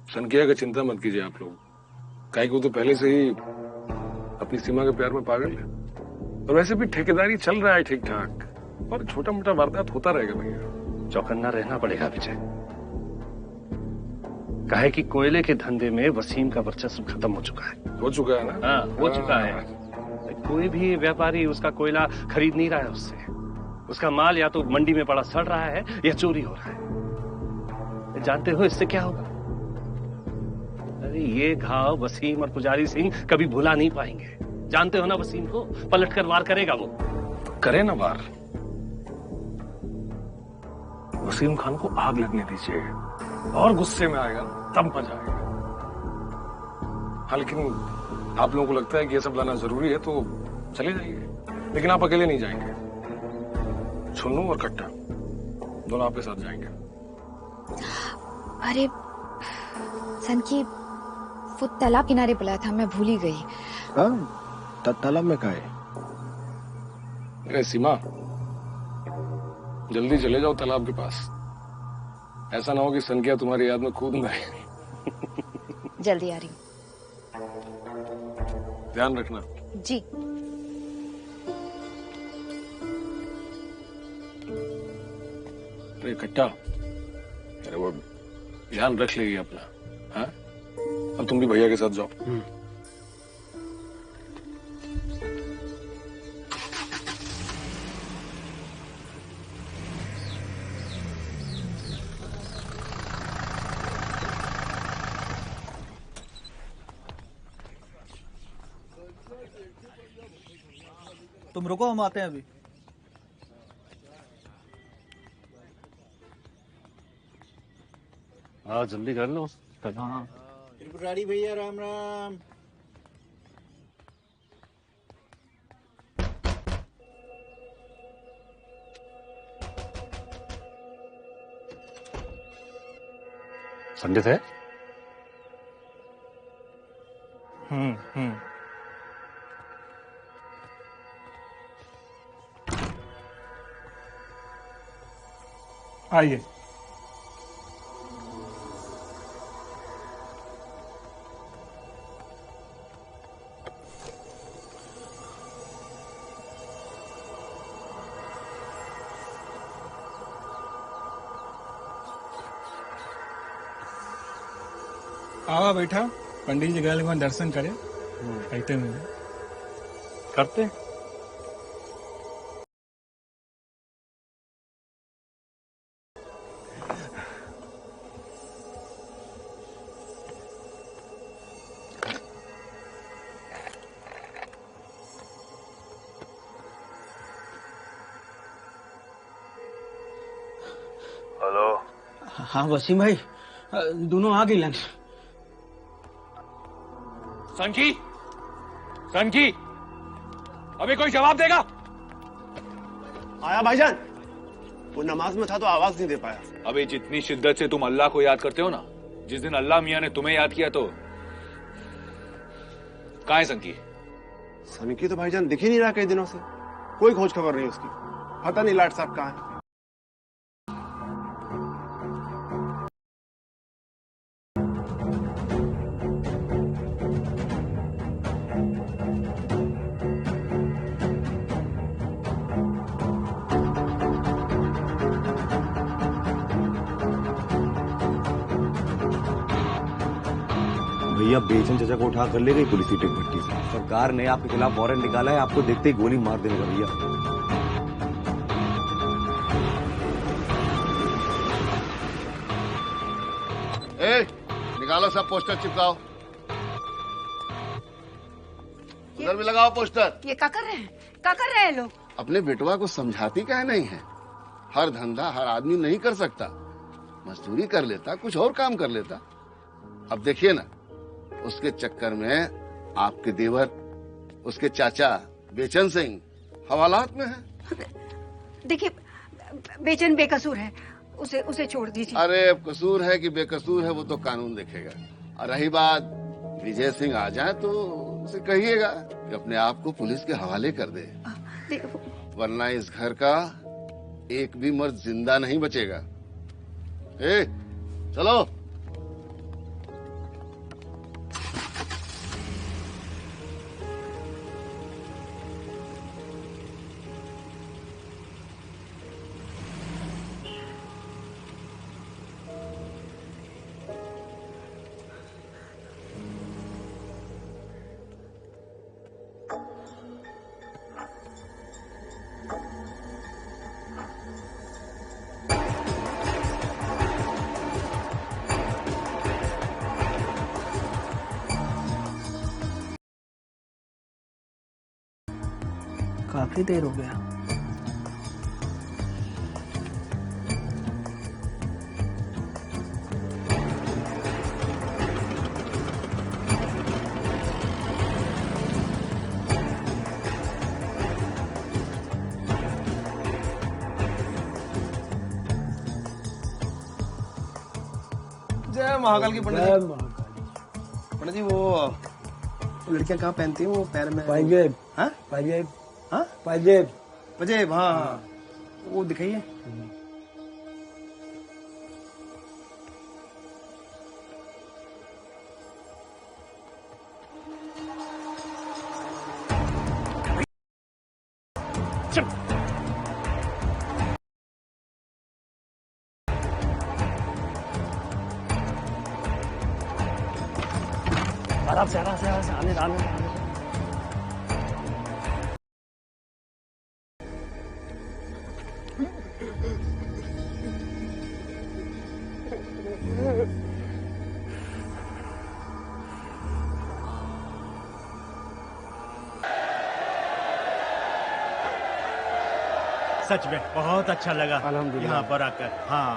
सनकिया का चिंता मत कीजिए आप लोग, काहे को तो पहले से ही अपनी सीमा के प्यार में पागल है, और वैसे भी ठेकेदारी चल रहा है ठीक ठाक, और छोटा मोटा वारदात होता रहेगा भैया। चौकन्ना रहना पड़ेगा विजय, काहे कि कोयले के धंधे में वसीम का वर्चस्व खत्म हो चुका है। हो चुका है ना? हाँ, हो चुका है। कोई भी व्यापारी उसका कोयला खरीद नहीं रहा है उससे, उसका माल या तो मंडी में पड़ा सड़ रहा है या चोरी हो रहा है। जानते हो इससे क्या होगा? अरे ये घाव वसीम और पुजारी सिंह कभी भुला नहीं पाएंगे। जानते हो ना वसीम को, पलट कर वार करेगा वो। करे ना वार, वसीम खान को आग लगने दीजिए, और गुस्से में आएगा तब मजा आएगा। हाँ, लेकिन आप लोगों को लगता है कि ये सब लाना जरूरी है तो चले जाइए, लेकिन आप अकेले नहीं जाएंगे, छुन्नू और कट्टा दोनों आपके साथ जाएंगे। अरे सनकी, वो तालाब किनारे बुलाया था, मैं भूल ही गई। तालाब में का है? अरे सीमा, जल्दी चले जाओ तालाब के पास, ऐसा ना हो कि सनकिया तुम्हारी याद में कूद ना आए। जल्दी आ रही। ध्यान रखना जी। अरे कट्टा, अरे वो ध्यान रख लेगी अपना। हाँ, अब तुम भी भैया के साथ जाओ। तुम रुको, हम आते हैं अभी। हाँ जल्दी कर लो। हाँ त्रिपुरारी भैया राम राम। पंडित है? आइए। आवा बैठा, पंडित जी गए दर्शन करे कहते हुए करते। हेलो। हाँ वसीम भाई, दोनों आ गई। संकी, संकी, अभी कोई जवाब देगा? आया भाईजान। वो नमाज में था तो आवाज नहीं दे पाया। अबे जितनी शिद्दत से तुम अल्लाह को याद करते हो ना, जिस दिन अल्लाह मियां ने तुम्हें याद किया तो कहाँ है संकी? सनकी तो भाईजान दिख ही नहीं रहा कई दिनों से। कोई खोज खबर नहीं उसकी। पता नहीं लाट साहब कहाँ है। भैया बेचन चाचा को उठा कर ले गई पुलिस की टेक भट्टी से। सरकार ने आपके खिलाफ वारंट निकाला है, आपको देखते ही गोली मार देने का भैया। ए, निकालो सब पोस्टर चिपकाओ। उधर भी लगाओ पोस्टर। ये क्या कर रहे हैं? क्या कर रहे हैं लोग? अपने बेटवा को समझाती काहे नहीं है? हर धंधा हर आदमी नहीं कर सकता। मजदूरी कर लेता, कुछ और काम कर लेता। अब देखिए ना, उसके चक्कर में आपके देवर, उसके चाचा बेचन सिंह हवालात में है। देखिए, बेचन बेकसूर है, उसे छोड़ दीजिए। अरे कसूर है कि बेकसूर है वो तो कानून देखेगा। और रही बात विजय सिंह आ जाए तो उसे कहिएगा कि अपने आप को पुलिस के हवाले कर दे, वरना इस घर का एक भी मर्द जिंदा नहीं बचेगा। ए, चलो। काफी देर हो गया। जय महाकाल की पंडित जी। पंडित जी वो लड़कियां कहाँ पहनती हैं वो पैर में? पाजेब। हाँ पाजेब। हाँ पाजेब। पाजेब, हाँ हाँ, वो दिखाइए। आराम से आराम से आराम से, आने आने आने। सच में बहुत अच्छा लगा यहाँ पर आकर। हाँ,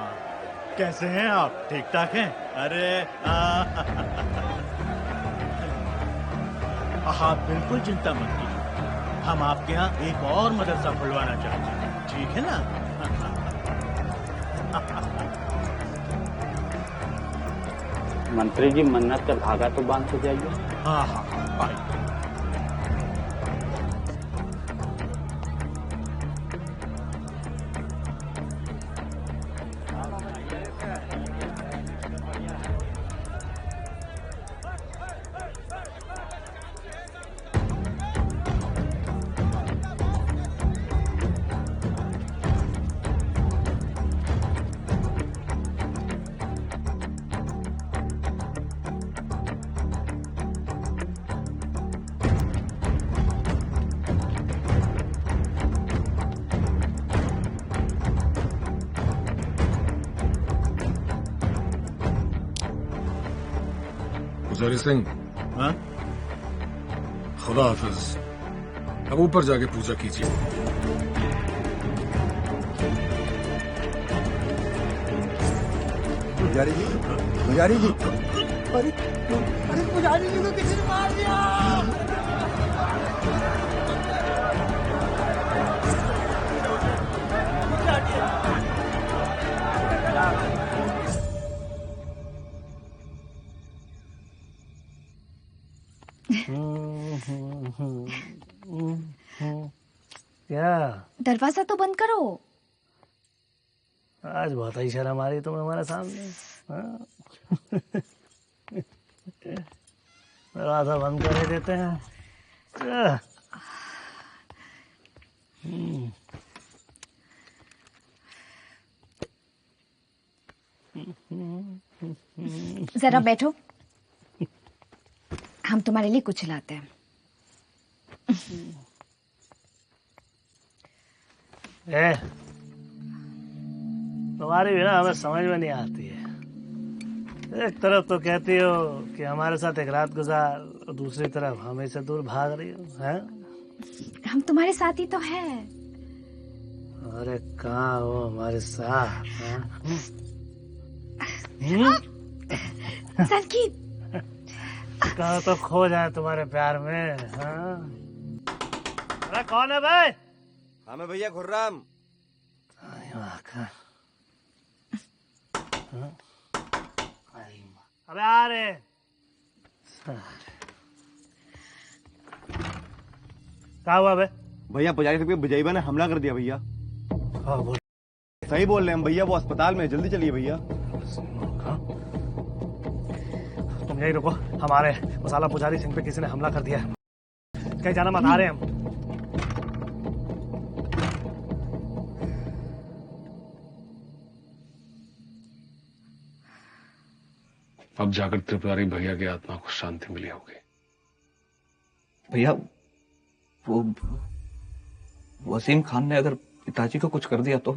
कैसे हैं आप? ठीक ठाक हैं? अरे आप बिल्कुल चिंता मत कीजिए, हम आपके यहाँ एक और मदरसा खुलवाना चाहते हैं, ठीक है ना? मंत्री जी, मन्नत का धागा तो बांध के जाइए। हाँ हाँ हाँ, आइए। पुजारी सिंह, हाँ? खुदा हाफिज। अब ऊपर जाके पूजा कीजिए। पुजारी जी, पुजारी जी, अरे अरे पुजारी जी को किसी ने मार दिया। क्या? दरवाजा तो बंद करो। आज बहुत ही शर्म आ रही तुम्हें हमारे सामने। हाँ? दरवाजा बंद कर ही देते हैं। जरा बैठो, हम तुम्हारे लिए कुछ लाते हैं। तुम्हारी भी ना हमें समझ में नहीं आती है। एक तरफ तो कहती हो कि हमारे साथ एक रात गुजार, और दूसरी तरफ हमें से दूर भाग रही हो। हैं? हम तुम्हारे साथ ही तो है। अरे कहाँ हो हमारे साथ? संकीत, कहाँ तो खो जाए तुम्हारे प्यार में। हाँ? अरे कौन है भाई? हमें भैया खुर्राम। अबे आ रहे। क्या हुआ बे? भैया पुजारी सिंह पे बुझाइबा ने हमला कर दिया भैया। सही बोल रहे हैं भैया, वो अस्पताल में, जल्दी चलिए भैया। तुम यही रुको, हमारे मसाला पुजारी सिंह पे किसी ने हमला कर दिया है। कहीं जाना मत, आ रहे हैं हम। अब जाकर त्रिपुरारी भैया की आत्मा को शांति मिली होगी। भैया, वो वसीम खान ने अगर पिताजी को कुछ कर दिया तो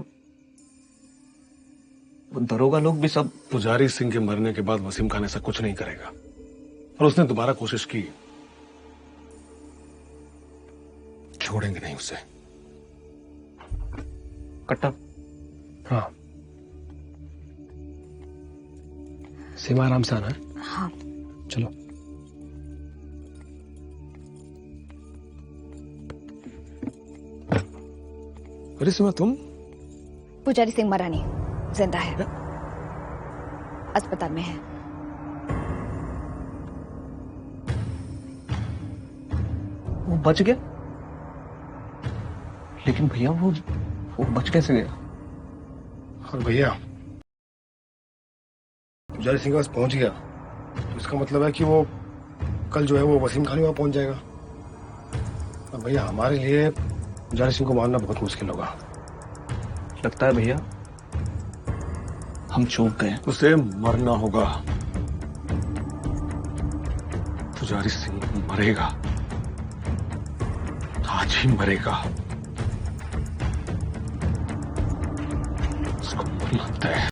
वो दरोगा लोग भी सब। पुजारी सिंह के मरने के बाद वसीम खान ऐसा कुछ नहीं करेगा, और उसने दोबारा कोशिश की, छोड़ेंगे नहीं उसे। कट्टा। हाँ, सीमा आराम से आना है। हाँ। चलो। अरे सीमा, तुम? पुजारी सिंह मरा नहीं, जिंदा है, अस्पताल में है। वो बच गया? लेकिन भैया वो बच कैसे गया? और भैया पुजारी सिंह के पास पहुंच गया तो इसका मतलब है कि वो कल जो है वो वसीम खान वहां पहुंच जाएगा। अब भैया हमारे लिए पुजारी सिंह को मारना बहुत मुश्किल होगा। लगता है भैया हम चूक गए। उसे मरना होगा। पुजारी सिंह मरेगा, आज ही मरेगा। उसको मरना तय है।